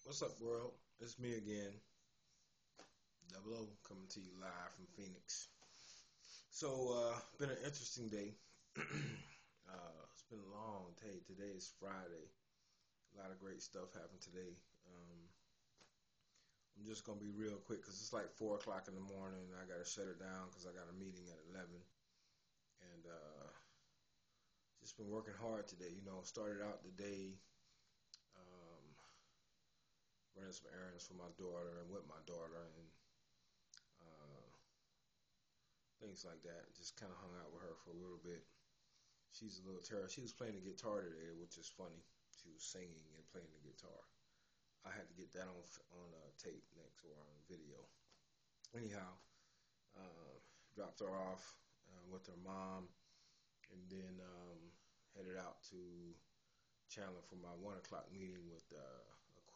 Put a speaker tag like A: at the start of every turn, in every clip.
A: What's up, world? It's me again, Double O, coming to you live from Phoenix. Been an interesting day. It's been a long day. Today is Friday. A lot of great stuff happened today. I'm just gonna be real quick because it's like 4 o'clock in the morning, and I gotta shut it down because I got a meeting at 11. And just been working hard today. Started out the day um, running some errands for my daughter and with my daughter, and uh, things like that. Just kind of hung out with her for a little bit. She's a little terror. She was playing the guitar today, which is funny. She was singing and playing the guitar. I had to get that on tape next or on video. Anyhow, uh, dropped her off with her mom, and then headed out to Chandler for my 1 o'clock meeting with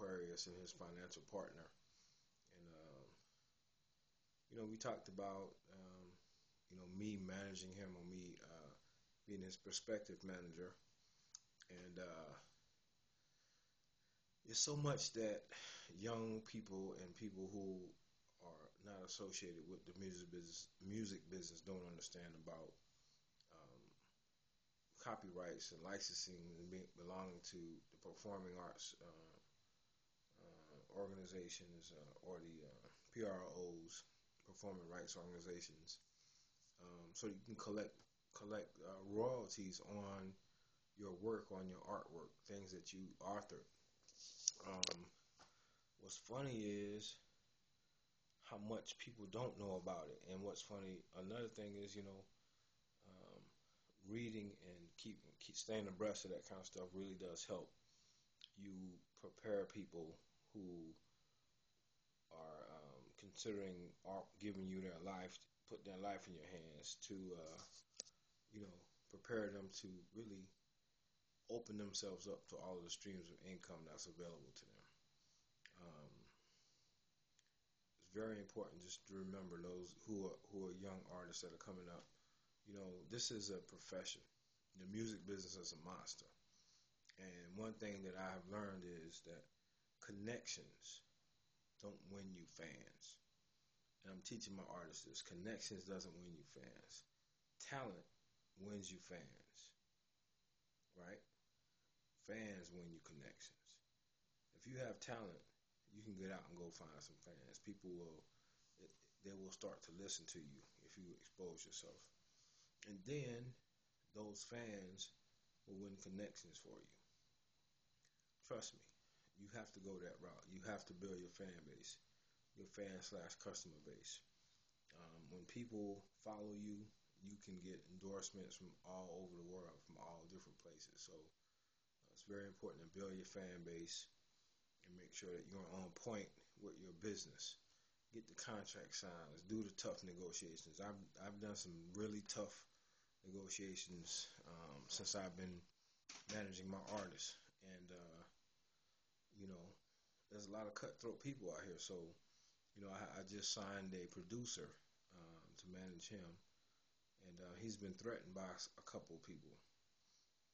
A: Aquarius and his financial partner. And we talked about me managing him, or me being his prospective manager. And it's so much that young people and people who are not associated with the music business don't understand about um, copyrights and licensing and belonging to the performing arts organizations, or the PROs, performing rights organizations. So you can collect royalties on your work, on your artwork, things that you authored. Um, what's funny is how much people don't know about it. And what's funny, another thing is, um, reading and keep staying abreast of that kind of stuff really does help you prepare people who are considering giving you their life, put their life in your hands to, you know, prepare them to really open themselves up to all of the streams of income that's available to them. Um, it's very important just to remember those who are young artists that are coming up. This is a profession. The music business is a monster. And one thing that I have learned is that connections don't win you fans. And I'm teaching my artists this. Connections doesn't win you fans. Talent wins you fans, right? Fans win you connections. If you have talent, you can get out and go find some fans. They will start to listen to you if you expose yourself. And then those fans will win connections for you. Trust me, you have to go that route. You have to build your fan base, your fan/customer base. When people follow you, you can get endorsements from all over the world, from all different places. So it's very important to build your fan base and make sure that you're on point with your business. Get the contract signed. Do the tough negotiations. I've done some really tough negotiations since I've been managing my artists, and there's a lot of cutthroat people out here. So I just signed a producer to manage him, and he's been threatened by a couple of people,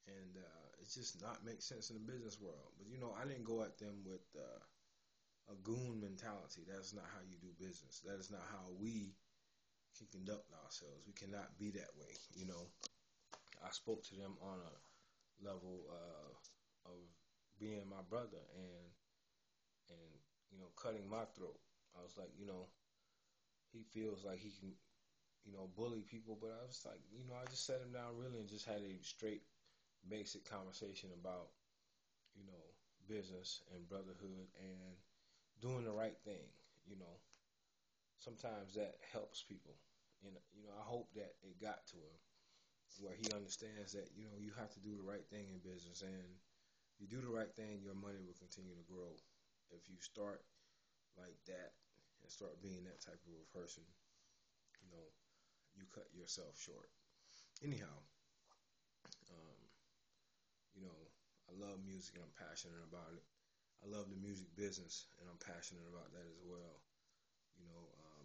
A: and it just not makes sense in the business world. But I didn't go at them with a goon mentality. That's not how you do business. That is not how we can conduct ourselves. We cannot be that way. I spoke to them on a level of being my brother, and cutting my throat. I was like, he feels like he can, bully people, but I was like, I just sat him down really and just had a straight, basic conversation about, you know, business and brotherhood and doing the right thing. You know, Sometimes that helps people, and I hope that it got to him where he understands that you have to do the right thing in business, and you do the right thing, your money will continue to grow. If you start like that and start being that type of a person, you know, you cut yourself short. Anyhow, um, you know, I love music and I'm passionate about it. I love the music business and I'm passionate about that as well.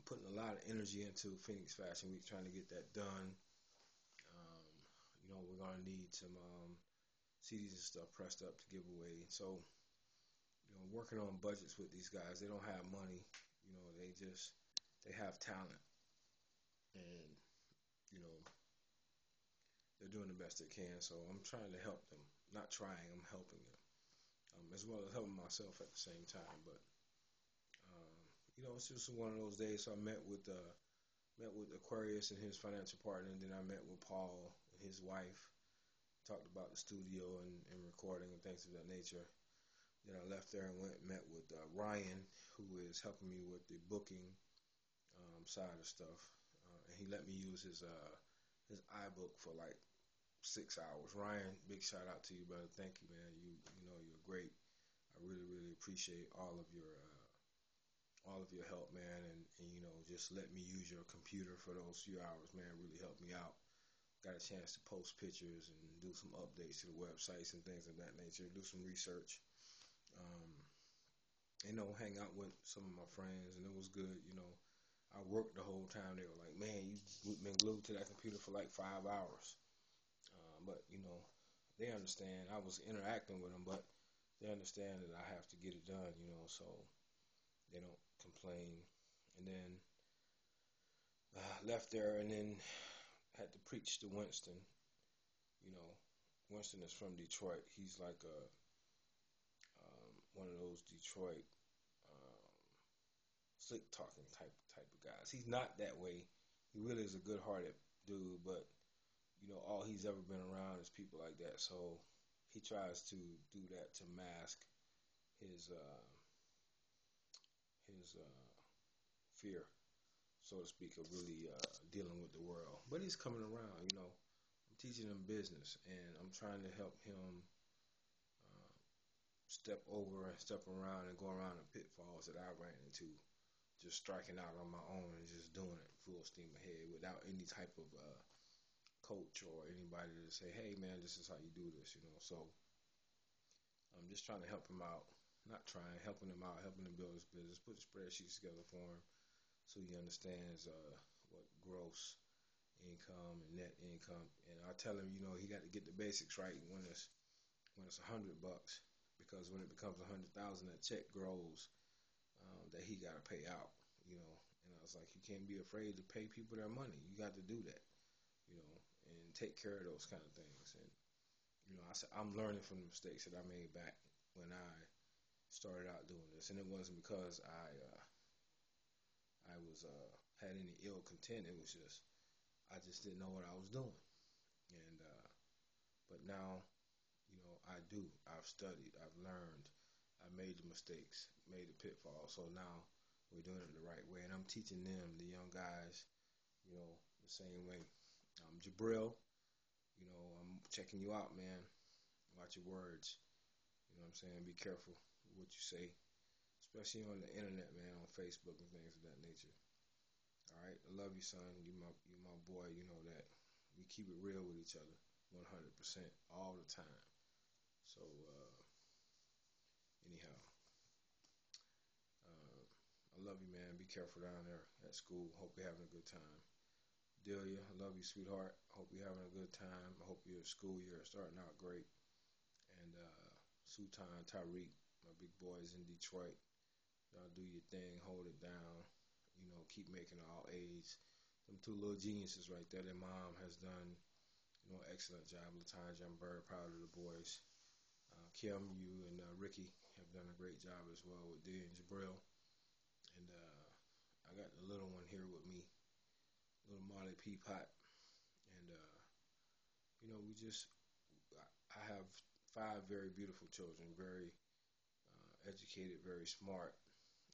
A: Putting a lot of energy into Phoenix Fashion Week, trying to get that done. We're gonna need some CDs and stuff pressed up to give away. So, working on budgets with these guys. They don't have money, they have talent, and you know, they're doing the best they can. So I'm trying to help them. Not trying, I'm helping them, as well as helping myself at the same time. But um, it's just one of those days. So I met with Aquarius and his financial partner, and then I met with Paul and his wife. Talked about the studio and recording and things of that nature. Then I left there and met with Ryan, who is helping me with the booking side of stuff, and he let me use his iBook for like 6 hours. Ryan, big shout out to you, brother. Thank you, man. You're great. I really, really appreciate all of your help, man, and just let me use your computer for those few hours, man. Really helped me out. Got a chance to post pictures and do some updates to the websites and things of that nature. Do some research. Um, hang out with some of my friends, and it was good. I worked the whole time. They were like, "Man, you've been glued to that computer for like 5 hours." But they understand. I was interacting with them, but they understand that I have to get it done. So they don't complain. And then left there, and then had to preach to Winston. Winston is from Detroit. He's like one of those Detroit um, slick talking type of guys. He's not that way. He really is a good-hearted dude, but all he's ever been around is people like that. So he tries to do that to mask his fear, so to speak, of really dealing with the world. But he's coming around. I'm teaching him business, and I'm trying to help him step over and step around and go around the pitfalls that I ran into, just striking out on my own and just doing it full steam ahead without any type of coach or anybody to say, "Hey, man, this is how you do this." So I'm just trying to help him out. Not trying, helping him out, helping him build his business, put the spreadsheets together for him so he understands what gross income and net income. And I tell him, he got to get the basics right when it's $100, because when it becomes 100,000, that check grows that he got to pay out. And I was like, you can't be afraid to pay people their money. You got to do that, and take care of those kind of things. And I said I'm learning from the mistakes that I made back when I started out doing this, and it wasn't because I was had any ill content. It was just I just didn't know what I was doing, and but now I do. I've studied. I've learned. I made the mistakes, made the pitfalls. So now we're doing it the right way, and I'm teaching them, the young guys, the same way. Jabril, I'm checking you out, man. Watch your words. You know what I'm saying? Be careful with what you say, especially on the internet, man, on Facebook and things of that nature. All right, I love you, son. You my boy. You know that. We keep it real with each other, 100%, all the time. So anyhow, I love you, man. Be careful down there at school. Hope you're having a good time. Delia, I love you, sweetheart. Hope you're having a good time. I hope your school year is starting out great. And Sultan, Tyreek, my big boys in Detroit. Y'all do your thing, hold it down. Keep making all A's. Them two little geniuses right there. Their mom has done, excellent job. Latanja, I'm very proud of the boys. Kim, you and Ricky have done a great job as well with D and Jabril. And I got the little one here with me, little Molly Peapot. And, I have 5 very beautiful children, very educated, very smart.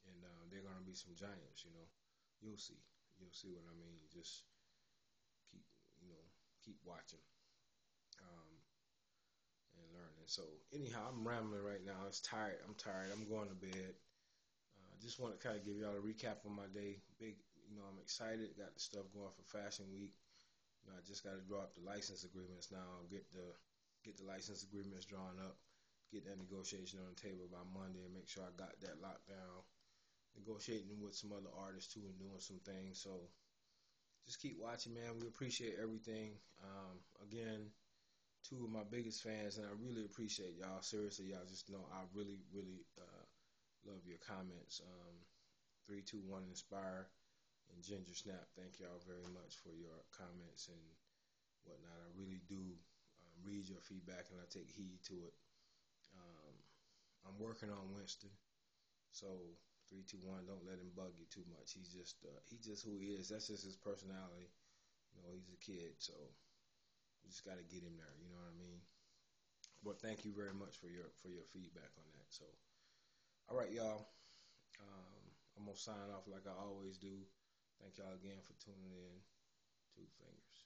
A: And they're going to be some giants, You'll see. You'll see what I mean. Just keep, keep watching and learning. So anyhow, I'm rambling right now. I'm tired. I'm going to bed. Just want to kind of give y'all a recap on my day. I'm excited. Got the stuff going for Fashion Week. I just got to draw up the license agreements now. Get the license agreements drawn up. Get that negotiation on the table by Monday and make sure I got that locked down. Negotiating with some other artists too and doing some things. So just keep watching, man. We appreciate everything. Again, 2 of my biggest fans, and I really appreciate y'all. Seriously, y'all just know I really, really Love your comments. 321 Inspire and Ginger Snap, thank y'all very much for your comments and whatnot. I really do read your feedback and I take heed to it. I'm working on Winston, so 321, don't let him bug you too much. He's just who he is. That's just his personality. You know, he's a kid, so we just got to get him there. You know what I mean? But thank you very much for your feedback on that. So, all right, y'all. I'm gonna sign off like I always do. Thank y'all again for tuning in. Two fingers.